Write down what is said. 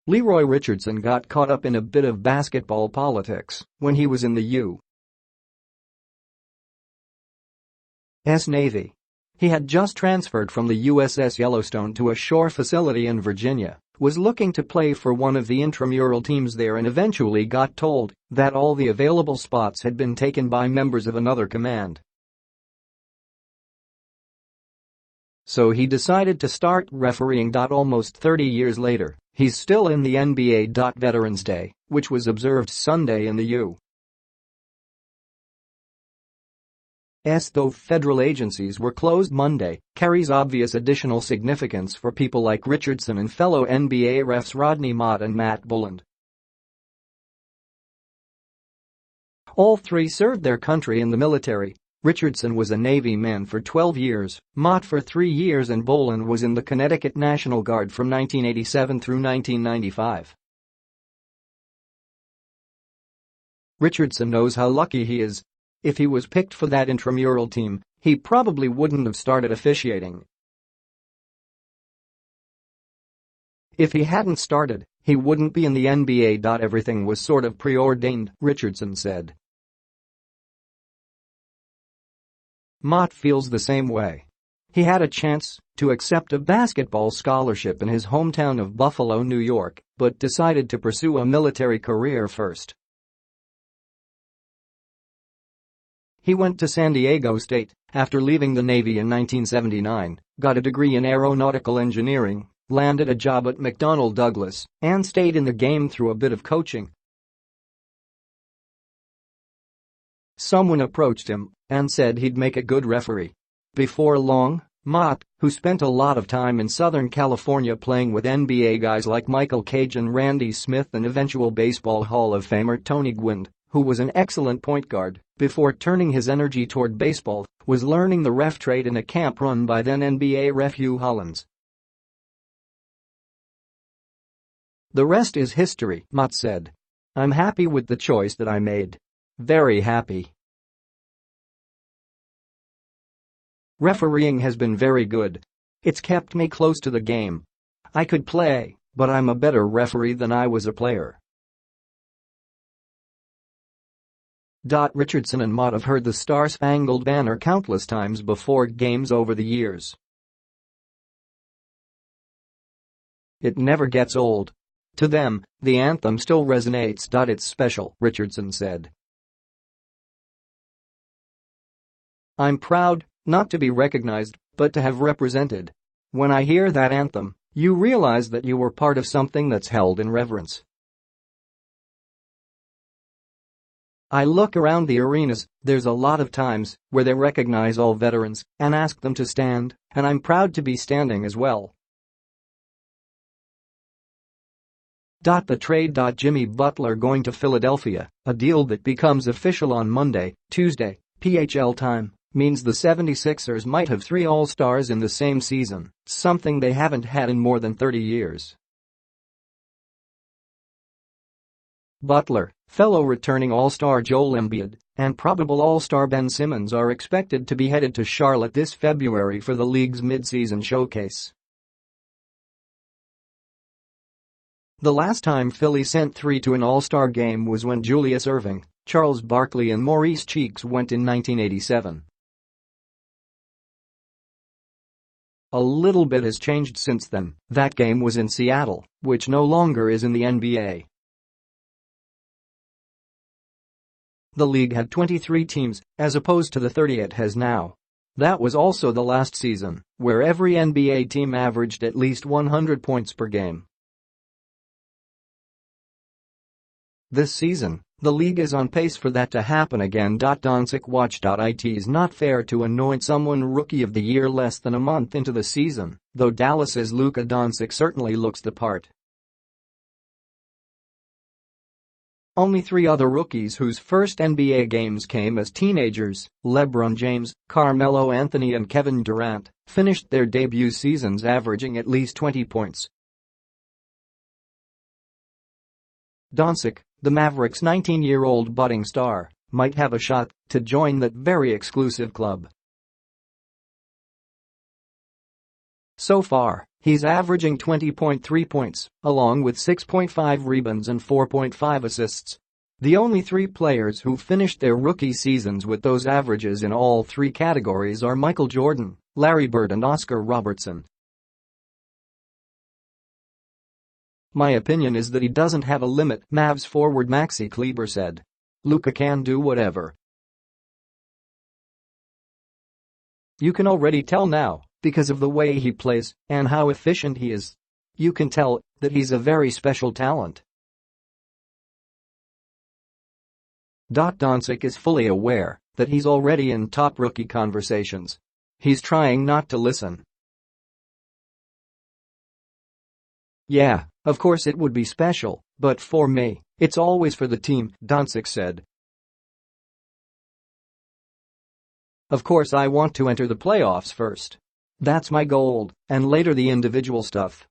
Leroy Richardson got caught up in a bit of basketball politics when he was in the U.S. Navy. He had just transferred from the USS Yellowstone to a shore facility in Virginia, was looking to play for one of the intramural teams there and eventually got told that all the available spots had been taken by members of another command. So he decided to start refereeing. Almost 30 years later, he's still in the NBA. Veterans Day, which was observed Sunday in the U.S. though federal agencies were closed Monday, carries obvious additional significance for people like Richardson and fellow NBA refs Rodney, Mott and Boland. All three served their country in the military. Richardson was a Navy man for 12 years, Mott for 3 years and Boland was in the Connecticut National Guard from 1987 through 1995. Richardson knows how lucky he is. If he was picked for that intramural team, he probably wouldn't have started officiating. If he hadn't started, he wouldn't be in the NBA. Everything was sort of preordained, Richardson said. Mott feels the same way. He had a chance to accept a basketball scholarship in his hometown of Buffalo, New York, but decided to pursue a military career first. He went to San Diego State after leaving the Navy in 1979, got a degree in aeronautical engineering, landed a job at McDonnell Douglas, and stayed in the game through a bit of coaching. Someone approached him and said he'd make a good referee. Before long, Mott, who spent a lot of time in Southern California playing with NBA guys like Michael Cage and Randy Smith and eventual Baseball Hall of Famer Tony Gwynn, who was an excellent point guard before turning his energy toward baseball, was learning the ref trade in a camp run by then NBA ref Hugh Hollins. "The rest is history," Mott said. "I'm happy with the choice that I made. Very happy. Refereeing has been very good. It's kept me close to the game. I could play, but I'm a better referee than I was a player." Richardson and Mott have heard the Star-Spangled Banner countless times before games over the years. It never gets old. To them, the anthem still resonates. It's special, Richardson said. "I'm proud, not to be recognized, but to have represented. When I hear that anthem, you realize that you were part of something that's held in reverence. I look around the arenas, there's a lot of times where they recognize all veterans and ask them to stand, and I'm proud to be standing as well." The trade. Jimmy Butler going to Philadelphia, a deal that becomes official on Monday, Tuesday, PHL time, means the 76ers might have 3 All-Stars in the same season, something they haven't had in more than 30 years. Butler, fellow returning All-Star Joel Embiid, and probable All-Star Ben Simmons are expected to be headed to Charlotte this February for the league's mid-season showcase. The last time Philly sent 3 to an All-Star game was when Julius Erving, Charles Barkley and Maurice Cheeks went in 1987. A little bit has changed since then. That game was in Seattle, which no longer is in the NBA. The league had 23 teams, as opposed to the 30 it has now. That was also the last season, where every NBA team averaged at least 100 points per game. This season, the league is on pace for that to happen again. Doncic watch. It is not fair to anoint someone Rookie of the Year less than a month into the season, though Dallas's Luka Doncic certainly looks the part. Only 3 other rookies whose first NBA games came as teenagers, LeBron James, Carmelo Anthony and Kevin Durant, finished their debut seasons averaging at least 20 points. Doncic, the Mavericks' 19-year-old budding star, might have a shot to join that very exclusive club. So far, He's averaging 20.3 points, along with 6.5 rebounds and 4.5 assists. The only three players who finished their rookie seasons with those averages in all three categories are Michael Jordan, Larry Bird and Oscar Robertson. My opinion is that he doesn't have a limit, Mavs forward Maxi Kleber said. Luka can do whatever. You can already tell now, because of the way he plays and how efficient he is. You can tell that he's a very special talent. Doncic is fully aware that he's already in top rookie conversations. He's trying not to listen. Yeah, of course it would be special, but for me, it's always for the team, Doncic said. Of course I want to enter the playoffs first. That's my goal, and later the individual stuff.